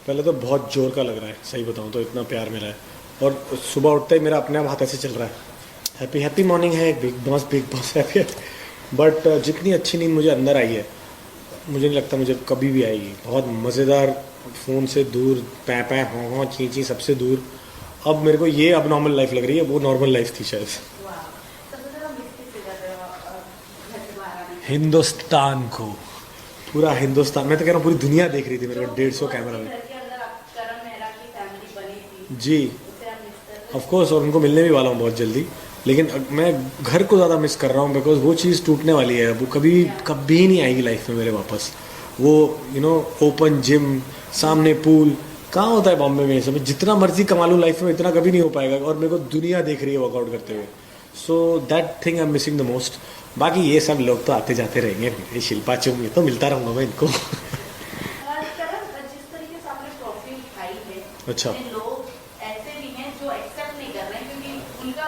पहले तो बहुत जोर का लग रहा है, सही बताऊँ तो इतना प्यार मिला है। और सुबह उठते ही मेरा अपने आप हाथ ऐसे चल रहा है, हैप्पी हैप्पी मॉर्निंग है, बिग बॉस हैप्पी। बट जितनी अच्छी नींद मुझे अंदर आई है, मुझे नहीं लगता मुझे कभी भी आएगी। बहुत मज़ेदार, फ़ोन से दूर, पै पै हों ची ची सबसे दूर। अब मेरे को ये अब नॉर्मल लाइफ लग रही है, वो नॉर्मल लाइफ थी शायद। हिंदुस्तान को, पूरा हिंदुस्तान, मैं तो कह रहा हूँ पूरी दुनिया देख रही थी मेरे को 150 कैमरा में। जी ऑफ कोर्स, और उनको मिलने भी वाला हूँ बहुत जल्दी। लेकिन मैं घर को ज़्यादा मिस कर रहा हूँ, बिकॉज वो चीज़ टूटने वाली है। वो कभी कभी नहीं आएगी लाइफ में मेरे वापस। वो ओपन जिम, सामने पूल, कहाँ होता है बॉम्बे में ये सब। जितना मर्जी कमा लूँ लाइफ में, इतना कभी नहीं हो पाएगा। और मेरे को दुनिया देख रही है वर्कआउट करते हुए। So that thing I am missing the most. बाकी ये सब लोग तो आते जाते रहेंगे, ये शिल्पा चुम, ये तो मिलता रहूँगा मैं इनको। अच्छा,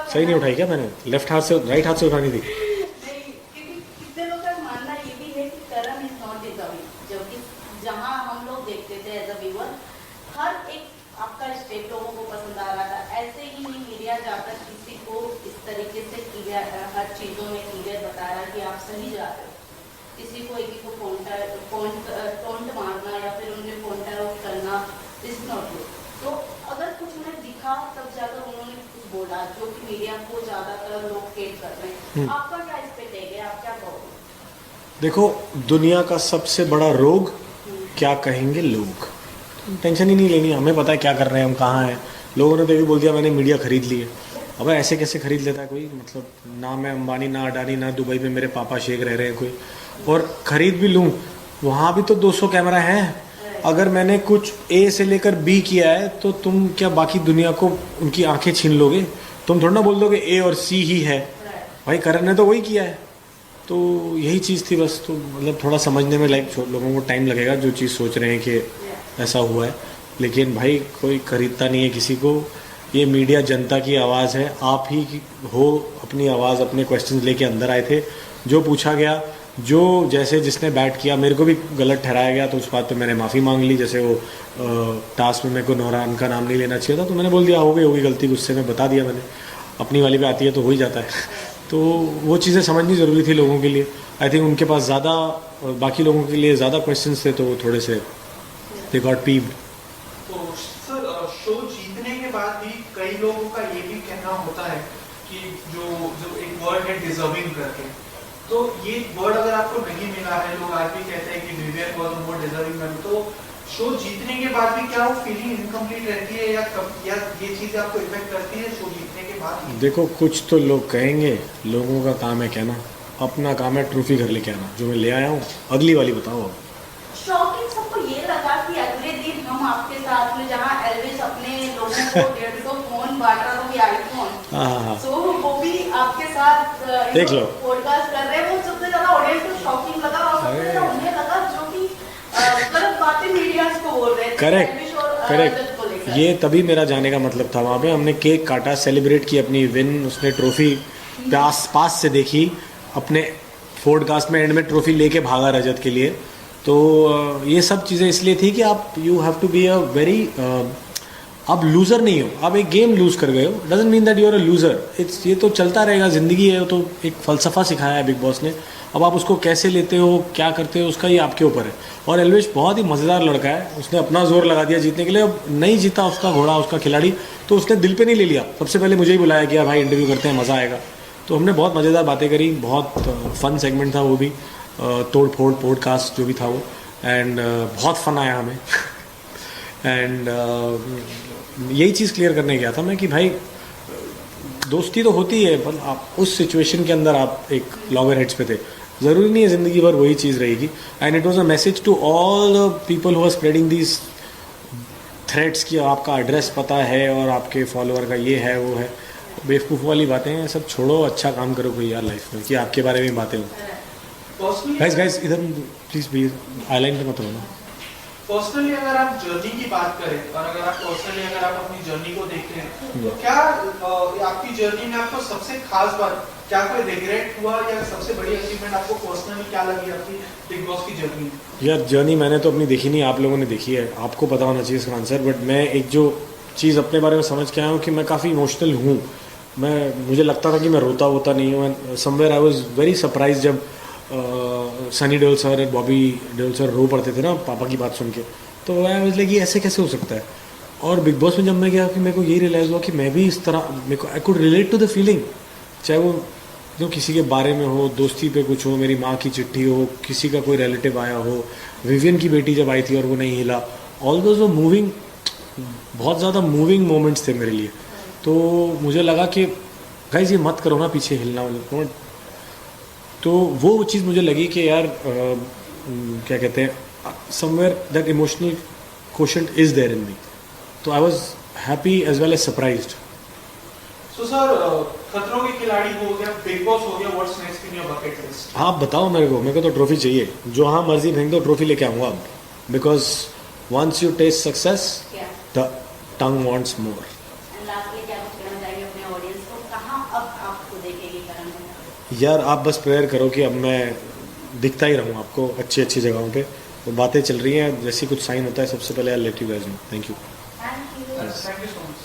सही नहीं उठाई क्या मैंने? लेफ्ट हाथ से, राइट हाथ से उठानी थी। जहां हम लोग देखते थे एज अ व्यूअर, हर एक आपका स्टेप लोगों को पसंद आ रहा था। ऐसे ही नहीं मीडिया जाकर किसी को इस तरीके से क्लियर, हर चीजों में क्लियर बता रहा कि आप सही जा रहे हो। किसी को एक को टोंट मारना या फिर उन्हें पॉइंटर आउट करना इज नॉट गुड। तो अगर कुछ उन्हें दिखा तब जाकर उन्होंने कुछ बोला, जो कि मीडिया को ज्यादातर लोग हेट कर रहे हैं। आपका क्या इस पे टेक है, आप क्या कहोगे? देखो, दुनिया का सबसे बड़ा रोग क्या कहेंगे लोग, टेंशन ही नहीं लेनी। हमें पता है क्या कर रहे हैं हम, कहाँ हैं। लोगों ने तो ये भी बोल दिया मैंने मीडिया खरीद ली है। अब ऐसे कैसे खरीद लेता है कोई? मतलब ना मैं अंबानी, ना अडानी, ना दुबई में मेरे पापा शेख रह रहे हैं कोई। और ख़रीद भी लूँ, वहाँ भी तो 200 कैमरा हैं। अगर मैंने कुछ ए से लेकर बी किया है, तो तुम क्या बाकी दुनिया को उनकी आंखें छीन लोगे? तुम थोड़ा ना बोल दोगे ए और सी ही है। भाई करण ने तो वही किया है। तो यही चीज़ थी बस। तो मतलब थोड़ा समझने में लोगों को टाइम लगेगा, जो चीज़ सोच रहे हैं कि ऐसा हुआ है। लेकिन भाई कोई खरीदता नहीं है किसी को। ये मीडिया जनता की आवाज़ है। आप ही हो अपनी आवाज़, अपने क्वेश्चंस लेके अंदर आए थे। जो पूछा गया, जो जैसे जिसने बैट किया, मेरे को भी गलत ठहराया गया, तो उस बात पे मैंने माफ़ी मांग ली। जैसे वो टास्क में मेरे को नौरान का नाम नहीं लेना चाहिए था, तो मैंने बोल दिया हो गई होगी गलती, गुस्से में बता दिया मैंने। अपनी वाली पे आती है तो हो ही जाता है। तो वो चीज़ें समझनी ज़रूरी थी लोगों के लिए। आई थिंक उनके पास ज़्यादा, बाकी लोगों के लिए ज़्यादा क्वेश्चंस थे, तो वो थोड़े से दे गॉट पीव्ड। तो सर, शो जीतने के बाद भी कई लोगों का ये भी कहना होता है कि जो जो एक वर्ड है डिजर्विंग करके, तो ये वर्ड अगर आपको नहीं मिला है, लोग आज भी कहते हैं कि Vivian was more deserving man, तो शो जीतने के बाद भी क्या वो फीलिंग इनकम्प्लीट रहती है, या ये चीज़ आपको इफेक्ट करती है शो जीतने के बाद? देखो, कुछ तो लोग कहेंगे, लोगों का काम है कहना, अपना काम है ट्रॉफी घर लेके आना, जो मैं ले आया हूँ। अगली वाली बताओ अब। शॉकिंग सबको ये लगा कि अगले दिन हम आपके साथ में, जहाँ एल्विस अपने लोगों को 150 फोन बांट रहा था, आईफोन, सो वो भी आपके साथ देख लो पॉडकास्ट कर रहे हैं। वो सबसे ज्यादा ऑडियंस को शॉकिंग लगा, और सबसे ज्यादा उन्हें लगा जो कि गलत बातें मीडिया को बोल रहे थे। करेक्ट। ये तभी मेरा जाने का मतलब था। वहाँ पे हमने केक काटा, सेलिब्रेट की अपनी विन। उसने ट्रॉफी पास से देखी, अपने पॉडकास्ट में एंड में ट्रॉफी लेके भागा रजत के लिए। तो ये सब चीज़ें इसलिए थी कि आप you have to be a very, आप लूज़र नहीं हो। आप एक गेम लूज़ कर गए हो, doesn't mean that you are a loser. ये तो चलता रहेगा, ज़िंदगी है। तो एक फ़लसफ़ा सिखाया है बिग बॉस ने। अब आप उसको कैसे लेते हो, क्या करते हो, उसका ये आपके ऊपर है। और एल्विश बहुत ही मज़ेदार लड़का है, उसने अपना जोर लगा दिया जीतने के लिए। अब नहीं जीता उसका घोड़ा, उसका खिलाड़ी, तो उसने दिल पे नहीं ले लिया। सबसे पहले मुझे ही बुलाया कि भाई इंटरव्यू करते हैं, मज़ा आएगा। तो हमने बहुत मज़ेदार बातें करी, बहुत फ़न सेगमेंट था वो भी, तोड़ फोड़ पॉडकास्ट जो भी था वो। एंड बहुत फ़न आया हमें। एंड यही चीज़ क्लियर करने गया था मैं कि भाई दोस्ती तो होती है, पर आप उस सिचुएशन के अंदर आप एक लॉगर हेड्स पे थे। ज़रूरी नहीं है ज़िंदगी भर वही चीज़ रहेगी। And it was a message to all the people who are spreading these threads कि आपका एड्रेस पता है और आपके फॉलोअर का ये है वो है। बेवकूफ़ वाली बातें हैं, सब छोड़ो। अच्छा काम करो कोई यार लाइफ में, कि आपके बारे में बातें हो। गाइस इधर प्लीज़ भी आईलाइन पे मत रहो ना। पर्सनली अगर आप जर्नी की बात करें और अगर आप पर्सनली अगर आप अपनी जर्नी को देखते हैं तो क्या आपकी जर्नी में आपको सबसे खास बात क्या कोई रिग्रेट हुआ या सबसे बड़ी अचीवमेंट आपको पर्सनली क्या लगी आपकी बिग बॉस की जर्नी में? यार जर्नी मैंने तो अपनी देखी नहीं, आप लोगों ने देखी है, आपको पता होना चाहिए इसका आंसर। बट मैं एक जो चीज़ अपने बारे में समझ के आया हूँ कि मैं काफ़ी इमोशनल हूँ। मुझे लगता था कि मैं रोता होता नहीं हूँ। Somewhere I was very surprise जब सनी देओल सर और बॉबी देओल सर रो पड़ते थे ना पापा की बात सुन के, तो आई वाज लाइक ये ऐसे कैसे हो सकता है। और बिग बॉस में जब मैं गया कि मेरे को ये रियलाइज़ हुआ कि मैं भी इस तरह, मेरे को I could relate to the feeling, चाहे वो जो किसी के बारे में हो, दोस्ती पे कुछ हो, मेरी माँ की चिट्ठी हो, किसी का कोई रिलेटिव आया हो, विवियन की बेटी जब आई थी और वो नहीं हिला, ऑल दोज वो मूविंग, बहुत ज़्यादा मूविंग मोमेंट्स थे मेरे लिए। तो मुझे लगा कि गाइस ये मत करो ना पीछे हिलना वाले। तो वो चीज़ मुझे लगी कि यार क्या कहते हैं, somewhere that emotional quotient is there in me. तो I was happy as well as surprised. So sir, खतरों के खिलाड़ी हो गया, बिग बॉस हो गया, what's next in your bucket list? आप बताओ मेरे को तो ट्रॉफी चाहिए, जो हाँ मर्जी फेंक दो, ट्रॉफी लेके आऊँगा अब। Because once you taste success the tongue wants more. Lastly क्या कुछ कहना चाहिए अपने ऑडियंस को, कहाँ अब आपको देखेगी करण मेहरा? यार आप बस प्रेयर करो कि अब मैं दिखता ही रहूँ आपको अच्छी अच्छी जगहों पे। तो बातें चल रही हैं, जैसी कुछ साइन होता है सबसे पहले I let you guys know. Thank you. Thank you so much.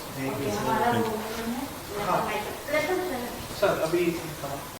हमारा Thank you. वो है, हाँ। माइक- सर अभी